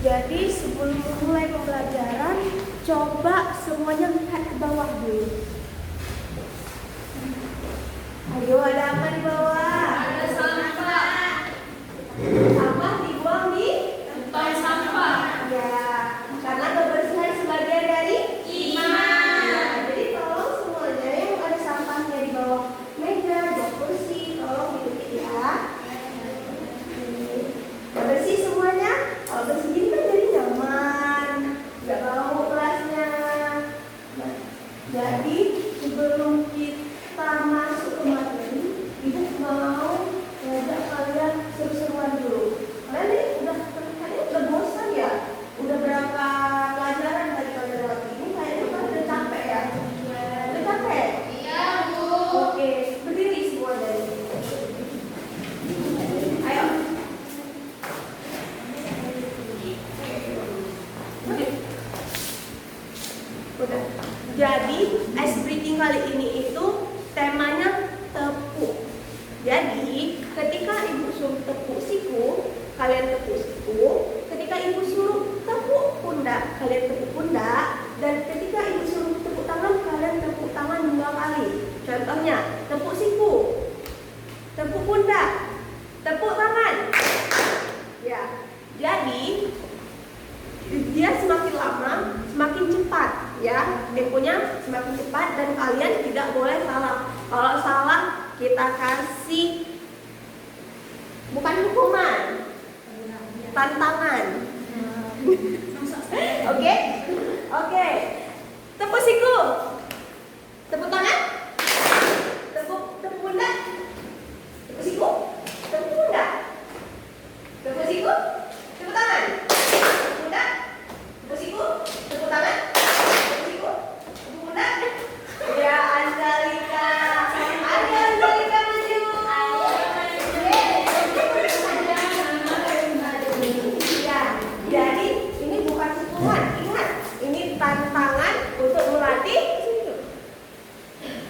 Jadi sebelum memulai pembelajaran, coba semuanya lihat ke bawah dulu. Ayo, ada apa di bawah? Ada sampah. Sampah dibuang di Tempat sampah. ya, karena kebersihan sebagian dari Iman. ya, jadi tolong semuanya yang ada sampahnya di bawah meja, di bawah kursi, tolong diketik ya. Udah bersih semuanya? Kalau bersih gini kan jadi nyaman, nggak bau kelasnya. Nah, jadi sebelum kita masuk ke materi, ibu mau ngajak kalian seru-seruan dulu. Kalian udah bosan ya? Udah berapa pelajaran tadi kalian lewati? Ini kayaknya kan udah capek ya? Udah capek? Iya, Bu. Oke, berdiri semua dari. Ayo. Udah. Jadi ice breaking kali ini itu temanya tepuk. Jadi ketika ibu suruh tepuk siku, kalian tepuk siku. Ketika ibu suruh tepuk pundak, kalian tepuk pundak. Dan ketika ibu suruh tepuk tangan, kalian tepuk tangan 2 kali. Contohnya, tepuk siku, tepuk pundak, tepuk tangan. Ya. Jadi dia semakin lama semakin cepat ya, temponya semakin cepat dan kalian tidak boleh salah. Kalau salah kita kasih bukan hukuman, tantangan. Oke? Oke. Tepuk siku, tepuk tangan, tepuk pundak, tepuk siku, tepuk pundak, tepuk siku, tepuk tangan, tepuk pundak, tepuk siku, tepuk tangan, tepuk siku, tepuk pundak. Ya, Anjalika maju. Ya, jadi ini bukan hukuman, ingat, ini tantangan untuk melatih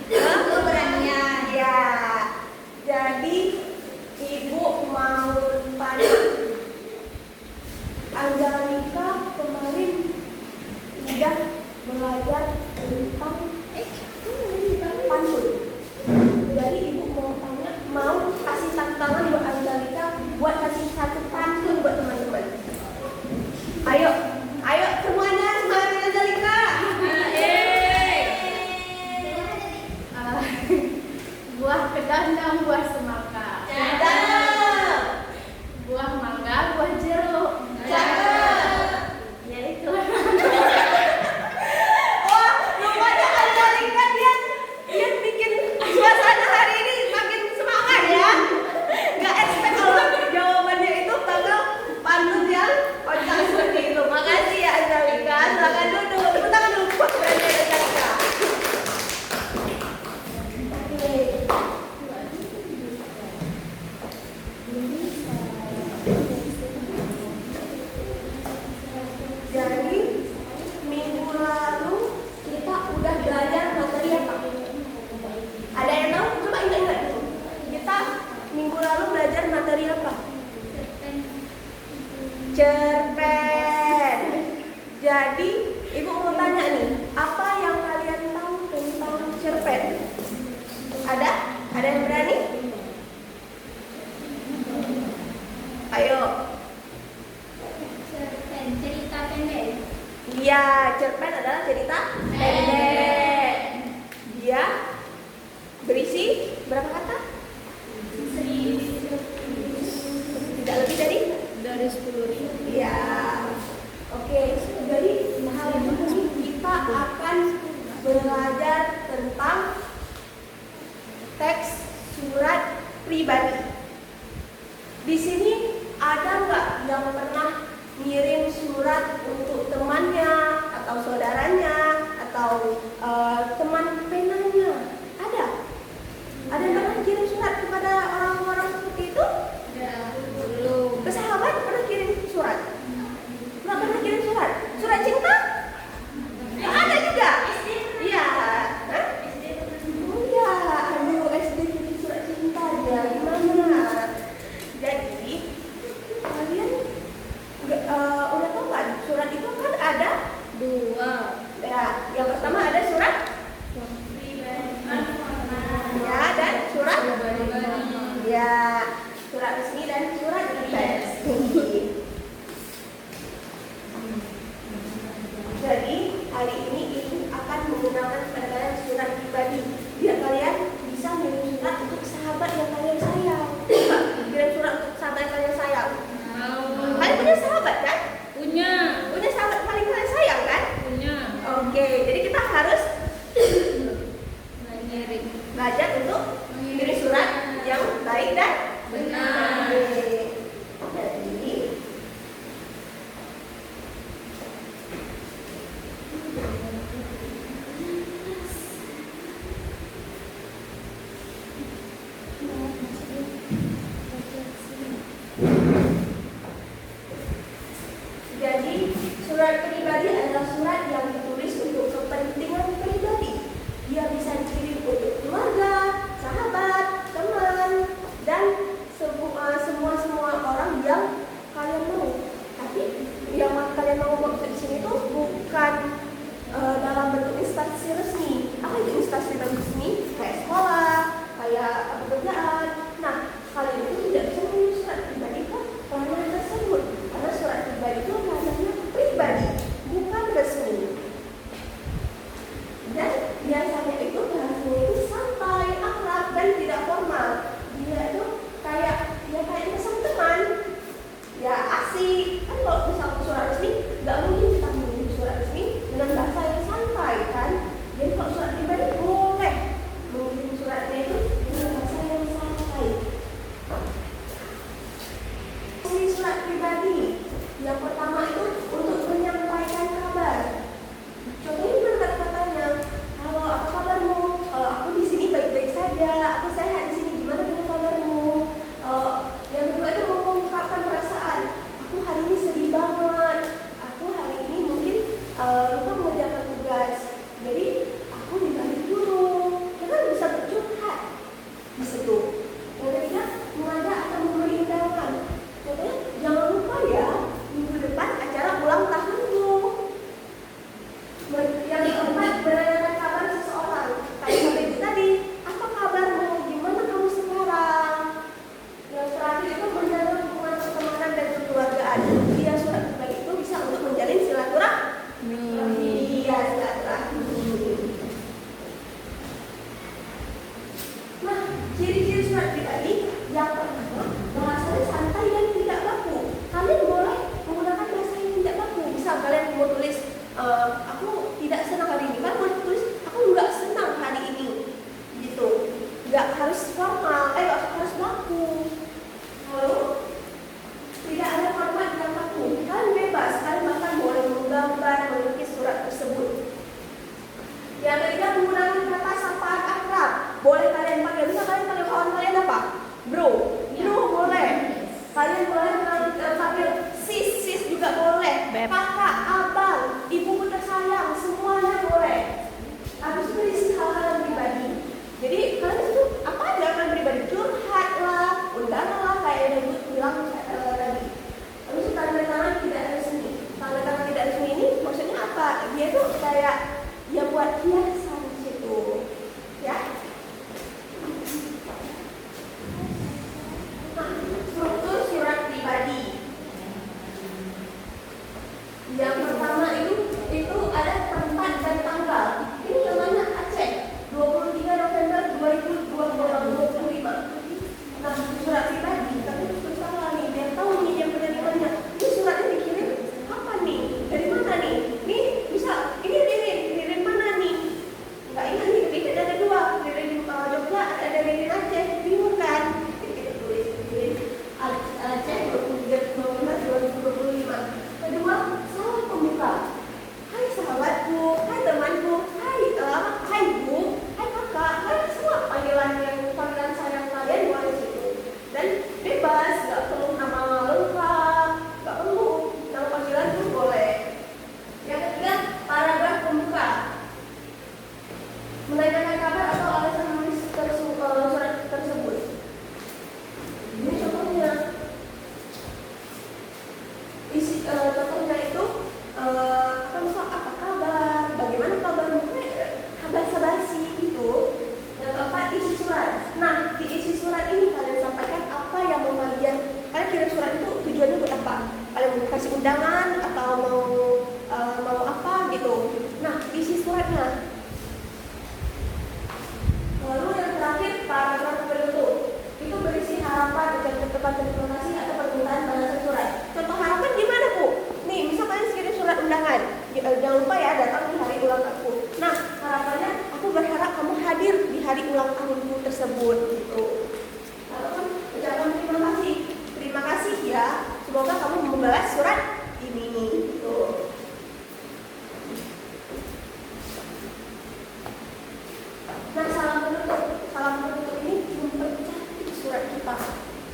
keberanian. Ya, jadi ibu mau tanya, Anjalika kemarin udah belajar tentang pantun. Jadi ibu mau tanya, mau kasih tantangan buat Anjalika buat kasih satu pantun buat teman-teman. Ayo, ayo semuanya semangat Anjalika. Buah kedandang, buah semangka. Cakep. Buah mangga, buah jeruk. Cakep. Ya itu. Wah, rupanya Anjalika dia bikin suasana hari ini makin semangat ya. Gak expect kalau jawabannya itu bakal pantun yang kocak seperti itu. Makasih ya Anjalika. Silakan duduk. Tepuk tangan dulu buat keberanian Anjalika. Oke. Jadi minggu lalu kita udah belajar materi apa? Ada yang tahu? Coba ingat-ingat dulu. Kita minggu lalu belajar materi apa? Cerpen. Jadi ibu mau tanya nih, apa yang kalian tahu tentang cerpen? Ada? Ada yang berani? Ayo. Cerpen, cerita pendek. Iya, cerpen adalah cerita pendek. Dia berisi berapa kata? Tidak lebih dari 10.000. Iya. Oke, jadi hari ini kita akan belajar tentang teks surat pribadi. Di sini ada nggak yang pernah ngirim surat untuk temannya atau saudaranya atau teman penanya? Ada? Ada yang pernah kirim surat kepada orang-orang seperti itu? Belum. Ke sahabat pernah kirim surat? Nggak pernah kirim surat? Surat cinta? Nggak ada juga? Iya. Hah? Oh iya, aduh SD kirim surat cinta dia. Gimana? Jadi kalian udah tahu Jadi surat pribadi adalah surat yang ditulis untuk kepentingan pribadi. Dia bisa dikirim untuk keluarga, sahabat, teman, dan semua orang yang kalian mau. Tapi yang kalian mau maksud di sini tuh bukan dalam bentuk instansi resmi. Apa itu instansi resmi? Kayak sekolah, kayak pekerjaan. Nah, kalian itu tidak bisa menulis surat pribadi ke orang tersebut karena surat pribadi itu rasanya pribadi, bukan resmi. Dan biasanya itu bahasanya itu santai, akrab, dan tidak formal. Dia itu kayak kesan teman, ya asik. Kan kalau misalnya surat resmi, nggak mungkin kita menulis surat resmi dengan bahasa yang santai kan. Jadi kalau surat pribadi boleh mengirim suratnya itu dengan bahasa yang santai. Ini surat pribadi. Yang pertama itu untuk menyampaikan kabar. Contohnya gimana kata-katanya? Halo, apa kabarmu? Aku di sini baik-baik saja. Aku sehat di sini. Gimana dengan kabarmu? Yang kedua itu mengungkapkan perasaan. Aku hari ini sedih banget. Aku hari ini mungkin lupa mengerjakan tugas. Jadi aku dibalik dulu. Kita kan bisa bercurhat di situ. Yang ketiga, mengajak atau memberi undangan. Contohnya, jangan lupa ya, minggu depan acara ulang tahunmu. Yang keempat, menanyakan kabar seseorang. Kayak seperti itu tadi, apa kabarmu? Gimana kamu sekarang? Yang terakhir itu menjaga hubungan pertemanan dan kekeluargaan. Dia surat pribadi itu bisa untuk menjalin silaturahmi. Iya, silaturahmi. Nah, ciri-ciri surat pribadi yang pertama, bahasanya santai dan tidak baku. Kalian boleh menggunakan bahasa yang tidak baku. Misal kalian mau tulis, aku tidak senang hari ini. Kan boleh tulis, aku nggak senang hari ini. Gitu. Nggak harus formal, nggak harus baku. Lalu, tidak ada format yang baku. Kalian bebas, kalian bahkan boleh menggambar, melukis surat tersebut. Yang ketiga, menggunakan kata sapaan akrab. Boleh kalian panggil, bisa kalian panggil kawan kalian apa? Bro, boleh. Kalian boleh panggil sis juga boleh. Kakak, abang, ibuku tersayang, semuanya boleh. Habis itu isi hal-hal pribadi. Jadi kalian itu apa aja kan pribadi, curhat lah, undangan lah, kayak yang ibu bilang tadi. Habis itu tanda tangan tidak resmi. Tanda tangan tidak resmi ini maksudnya apa? Dia tuh kayak ya buat hiasan di situ, ya. Nah, struktur surat pribadi. Yang pertama itu ada tempat dan tanggal. Ini namanya Aceh, 23 November 2025. Nah, surat pribadi, tapi terus tanggal nih, biar tahu nih yang penerimanya. Ini suratnya dikirim kapan nih? Dari mana nih? Nih, bisa ini dikirim mana nih? Nggak ingat nih, ini ada dua, dari Jogja, ada dari Aceh, bingung kan? Jadi kita tulis Aceh 23 November 2025. Kedua, salam pembuka. Hai sahabatku, hai temanku, hai bu, hai kakak, hai semua panggilan sayang kalian boleh di situ. Dan bebas, nggak perlu nama lengkap, nggak perlu nama panggilan pun boleh. Yang ketiga, paragraf pembuka. Menanyakan kabar atau alasan menulis surat tersebut. Ini contohnya. Contohnya itu apa kabar, bagaimana kabarmu, basa-basi gitu. Yang keempat, isi surat. Nah, di isi surat ini kalian sampaikan apa yang mau kalian kirim surat itu tujuannya buat apa? Kalian mau kasih undangan atau mau apa gitu. Nah, isi suratnya. Lalu yang terakhir, paragraf penutup. Itu berisi harapan, ucapan terima kasih atau permintaan balasan surat. Contoh harapan gimana, Bu? Nih, misal kalian kirim surat undangan. Jangan lupa ya, datang di hari ulang tahunku. Nah, harapannya aku berharap kamu hadir di hari ulang tahunku tersebut gitu. Lalu kan ucapan terima kasih. Terima kasih ya. Semoga kamu membalas surat ini gitu. Nah, salam penutup ini mempercantik surat kita.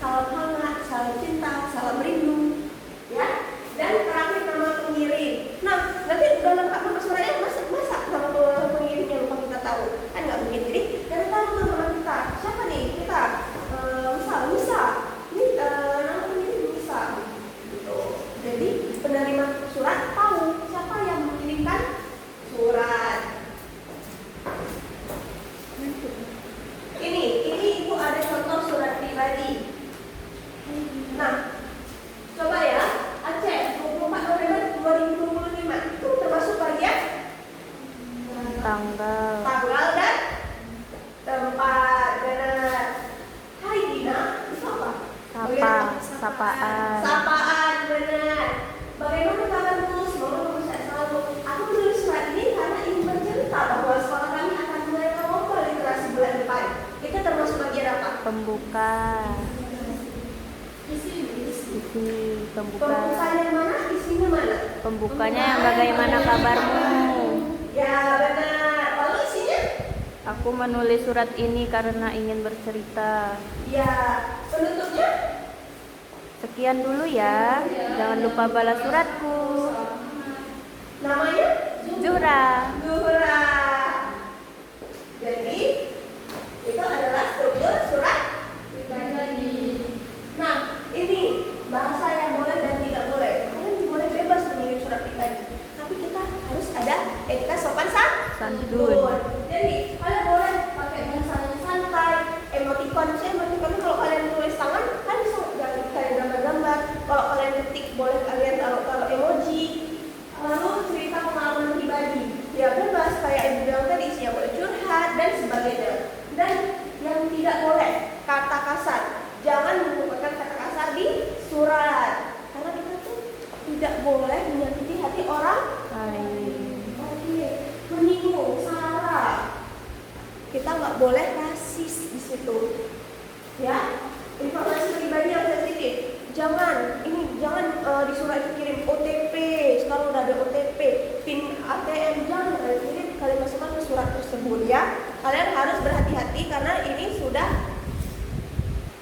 Salam hangat, salam cinta, salam rindu, ya. Dan terakhir nama surat tahu siapa yang mengirimkan surat. Ini ibu ada contoh surat pribadi. Nah, coba ya, Aceh 24 November 2025 itu termasuk bagian tanggal dan tempat. Benar. Hai Dina, itu apa? Sapaan. Sapaan, benar. Bagaimana kabarmu? Semoga kamu sehat selalu. Aku menulis surat ini karena ingin bercerita bahwa sekolah kami akan mulai mengobrol literasi bulan depan. Itu termasuk bagian apa? Pembuka. Isi. Pembuka. Pembukanya mana? Isinya mana? Pembukanya yang bagaimana kabarmu? Ya benar. Lalu isinya? Aku menulis surat ini karena ingin bercerita. Ya. Penutupnya? Sekian dulu ya. Jangan lupa balas suratku. Namanya? Zuhra. Zuhra. Jadi itu adalah struktur surat pribadi. Nah, ini bahasa yang boleh dan tidak boleh. Kalian boleh bebas mengirim surat pribadi, tapi kita harus ada etika sopan Santun. Jadi kalian boleh pakai bahasa yang santai, emoticon. Emoticon kalau kalian tulis tangan kan bisa kalian gambar-gambar. Kalau kalian ketik boleh kalian taruh emoji. Lalu cerita pengalaman pribadi. Ya bebas kayak ibu bilang tadi, isinya boleh curhat dan sebagainya. Dan yang tidak boleh kata kasar. Jangan menggunakan kata kasar di surat, karena kita tuh tidak boleh menyakiti hati orang lain. Menyinggung, salah. Kita nggak boleh rasis di situ. Ya, informasi pribadi yang sensitif. Jangan di surat itu kirim OTP. Sekarang udah ada OTP, PIN ATM, jangan kalian kirim, kalian masukkan ke surat tersebut ya. Kalian harus berhati-hati karena ini sudah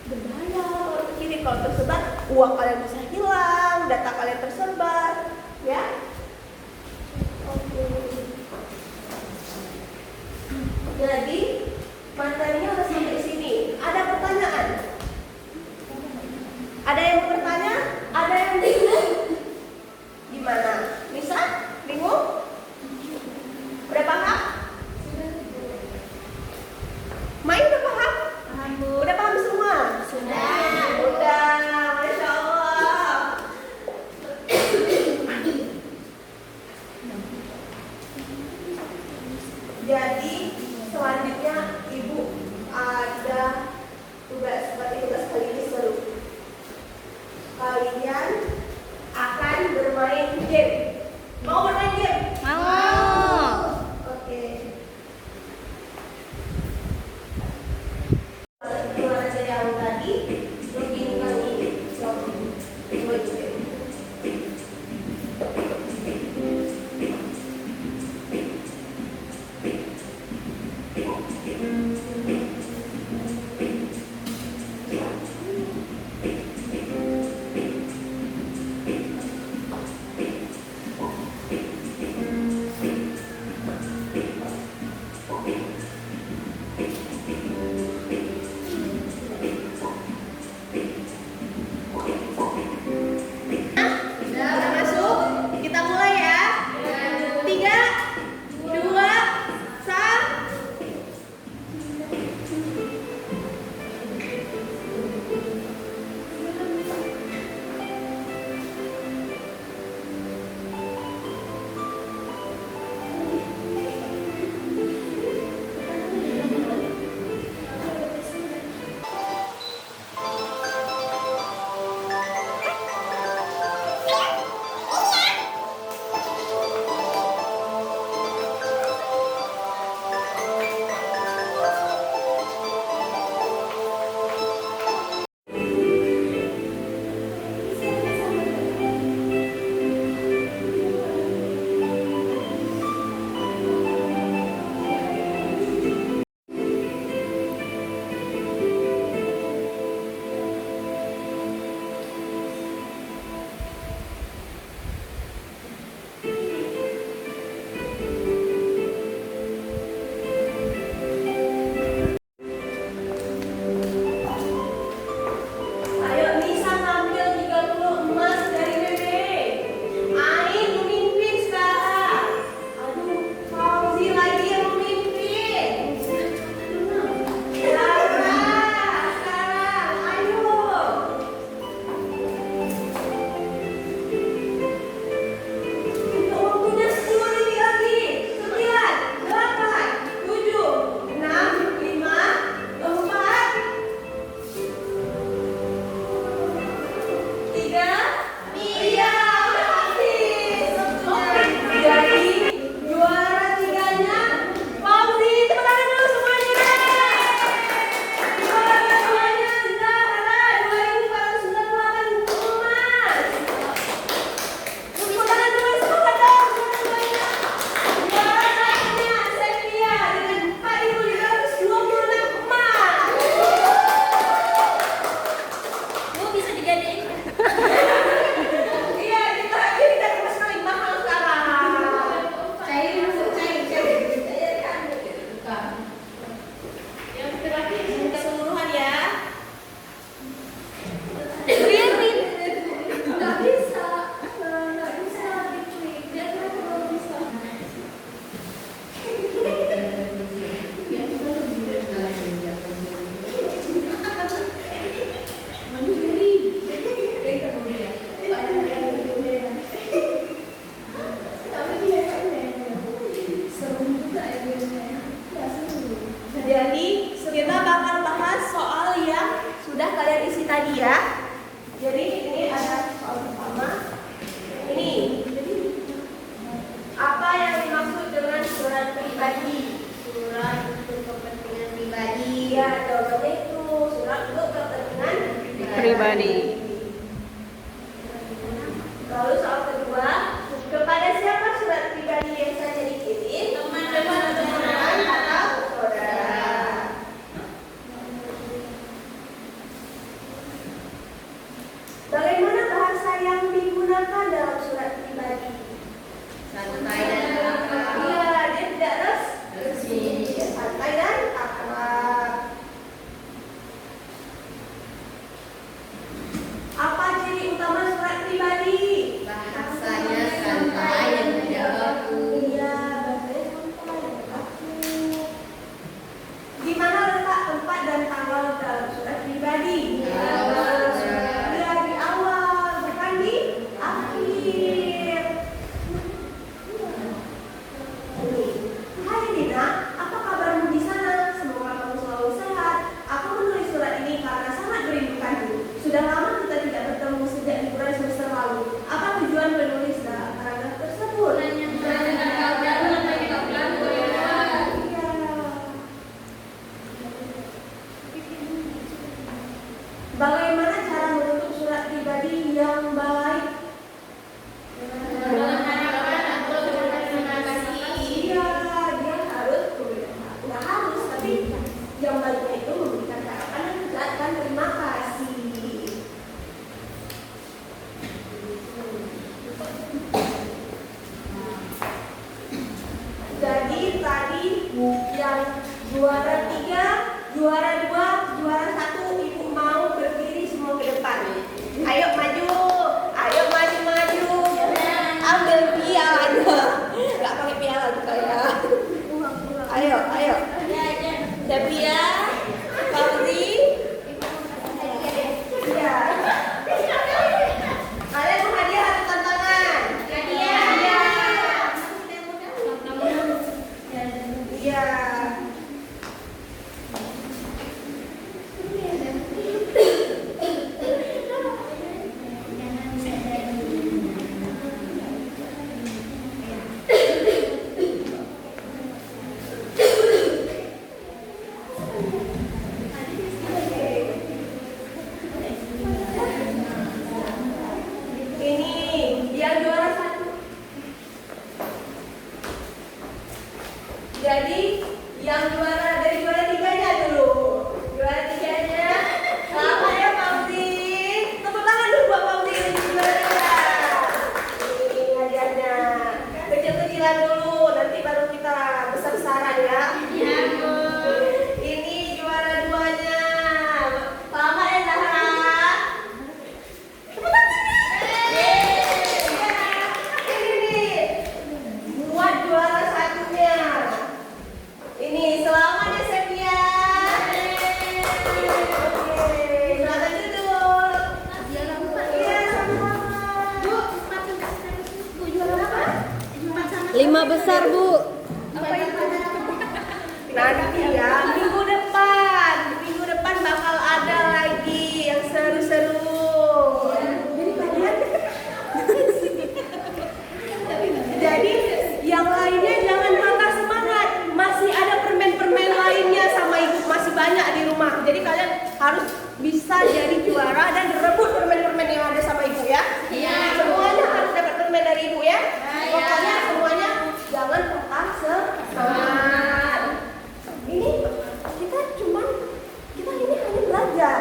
berbahaya kalau terkirim. Kalau tersebar, uang kalian bisa hilang, data kalian tersebar, ya. Oke. Jadi materinya udah sampai sini. Ada pertanyaan? Ada yang bertanya? Ada yang bingung? Gimana? Bisa? Bingung? Udah paham? Main udah paham? Paham, Bu. Udah paham semua? Sudah. Udah, Masya Allah. Jadi selanjutnya Ibu ada tugas kali ini seru. Kalian akan bermain game. Mau bermain game? Mau. Oke. Gimana aja yang tadi? Login kali. pribadi. Lalu soal kedua, kepada siapa surat pribadi yang saja dikirim? Teman-teman atau saudara. Bagaimana bahasa yang digunakan dalam surat pribadi? Santai dan akrab. Iya, dia tidak Resmi. Dia santai dan akrab. Apa ciri utama surat pribadi? Bahasanya santai dan tidak baku. Iya, bahasanya santai dan kaku. Di mana letak tempat dan tanggal dalam surat pribadi? Di awal, Ustaz. Ya, di awal, bukan di akhir. Hai Dina, apa kabarmu di sana? Semoga kamu selalu sehat. Aku menulis surat ini karena sangat merindukanmu. Sudah lama kita tidak bertemu sejak liburan semester lalu. Apa tujuan penulis dalam paragraf tersebut? Iya. Bagaimana cara menutup surat pribadi yang baik? Iya, dia harus nggak harus, tapi yang baiknya itu memberikan harapan dan mengucapkan terima kasih. Jadi tadi yang juara 3, juara 2, juara 1 ibu mau berdiri semua ke depan. Ayo maju, ayo maju. Ambil piala. Nggak pakai piala juga ya. Ayo. Sepia, Fauzi. Iya. Kalian mau hadiah atau tantangan? Hadiah. Iya. Ini yang juara 1. Jadi yang juara dari juara 3-nya dulu. Juara 3-nya. Selamat ya Fauzi. Tepuk tangan dulu buat Fauzi yang jadi juara 3. Ini hadiahnya. Kecil-kecilan dulu, nanti baru kita besar-besaran ya. Iya, Bu. Ini juara 2-nya. Selamat ya Zahra. Tepuk tangan. Ini nih buat juara 1-nya. Ini selamat ya Sepia. Oke, selamat duduk. Iya, sama-sama. Bu, juara apa? 5 besar, Bu. Apa itu? Nanti ya, minggu depan bakal ada lagi yang seru-seru. Jadi kalian jadi yang lainnya jangan patah semangat. Masih ada permen-permen lainnya sama ibu masih banyak di rumah. Jadi kalian harus bisa jadi juara dan rebut permen-permen yang ada sama ibu ya. Iya. Semuanya harus dapat permen dari ibu ya. Iya. Pokoknya semuanya jangan patah semangat. Ini kita ini hanya belajar.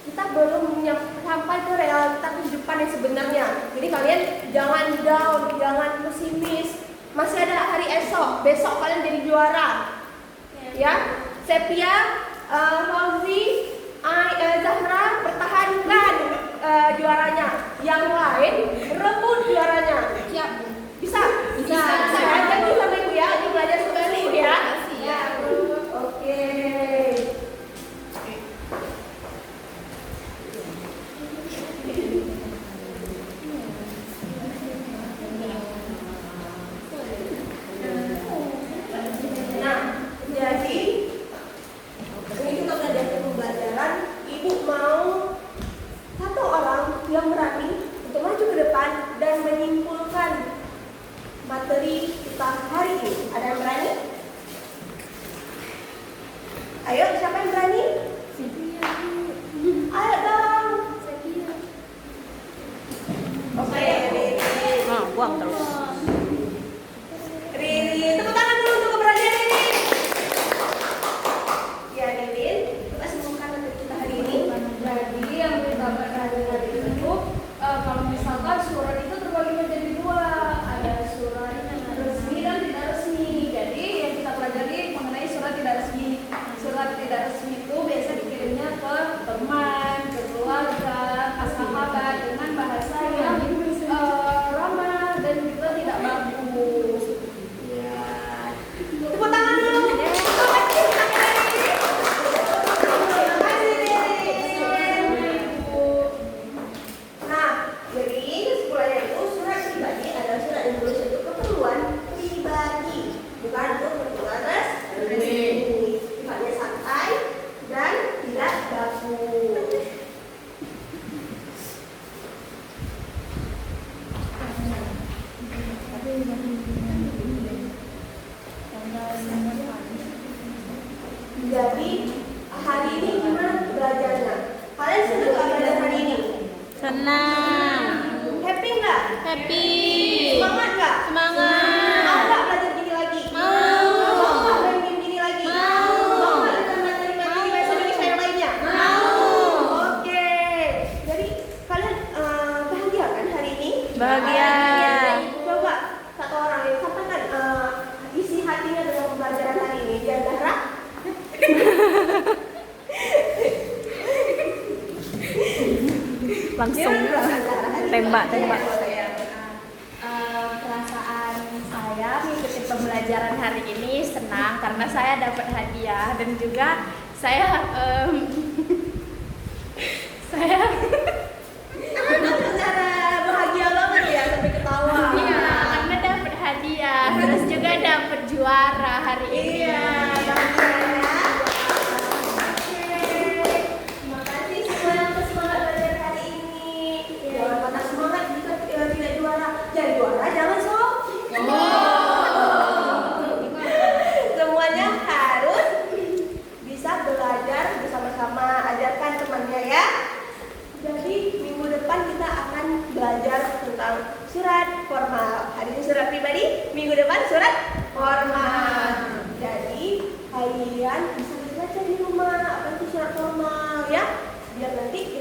Kita belum sampai ke realita kehidupan yang sebenarnya. Jadi kalian jangan down, jangan pesimis. Masih ada hari esok. Besok kalian jadi juara. Ya, Sepia, Fauzi, Zahra pertahankan juaranya. Yang lain rebut juaranya. Siap. Bisa? Bisa. Saya aja dulu sama ibu ya. Ini belajar sama ibu ya. Siap. Oke. Nah, jadi ini kita belajar pembelajaran. Ibu mau satu orang yang berani untuk maju ke depan dan menyimpulkan materi kita hari ini. Ada yang berani? Ayo, siapa yang berani? Ayo dong. bengong terus. Ririn, tepuk tangan dulu untuk keberanian Ririn. Ya Ririn, kita sebutkan untuk kita hari ini. Jadi yang kita hari itu kalau misalkan surat itu terbagi menjadi dua, ada surat resmi dan tidak resmi. Jadi yang kita pelajari mengenai surat tidak resmi. Surat tidak resmi itu biasa dikirimnya ke teman, ke keluarga, ke sahabat dengan bahasa yang ramah dan juga tidak bagus. Ya. Tepuk tangan dulu. Terima kasih Ririn. Nah, jadi kesimpulannya itu surat pribadi adalah surat yang menulis untuk keperluan pribadi, bukan untuk keperluan resmi. Sifatnya santai dan tidak baku. Jadi hari ini gimana belajarnya? Kalian senang nggak belajar hari ini? Senang. Happy nggak? Happy. Semangat nggak? Semangat. Mau nggak belajar gini lagi? Mau. Mau nggak main game gini lagi? Mau. Mau nggak belajar materi-materi bahasa Indonesia yang lainnya? Mau. Oke. Jadi kalian bahagia kan hari ini? Bahagia. Coba satu orang yang katakan isi hatinya dengan pembelajaran hari ini. Biar Zahra. Langsung tembak. Perasaan saya mengikuti pembelajaran hari ini senang karena saya dapat hadiah dan juga saya Zahra bahagia banget ya sampai ketawa. iya karena dapat hadiah terus juga dapat juara hari ini. Iya, bahagia ya. Oke. Terima kasih semua yang bersemangat belajar hari ini. Jangan patah semangat jika tidak juara. Jadi juara jangan sob. Semuanya harus bisa belajar bersama-sama. Ajarkan temannya ya. Jadi minggu depan kita akan belajar tentang surat formal. Hari ini surat pribadi, minggu depan surat formal. Jadi kalian bisa belajar di rumah apa itu surat formal ya. Biar nanti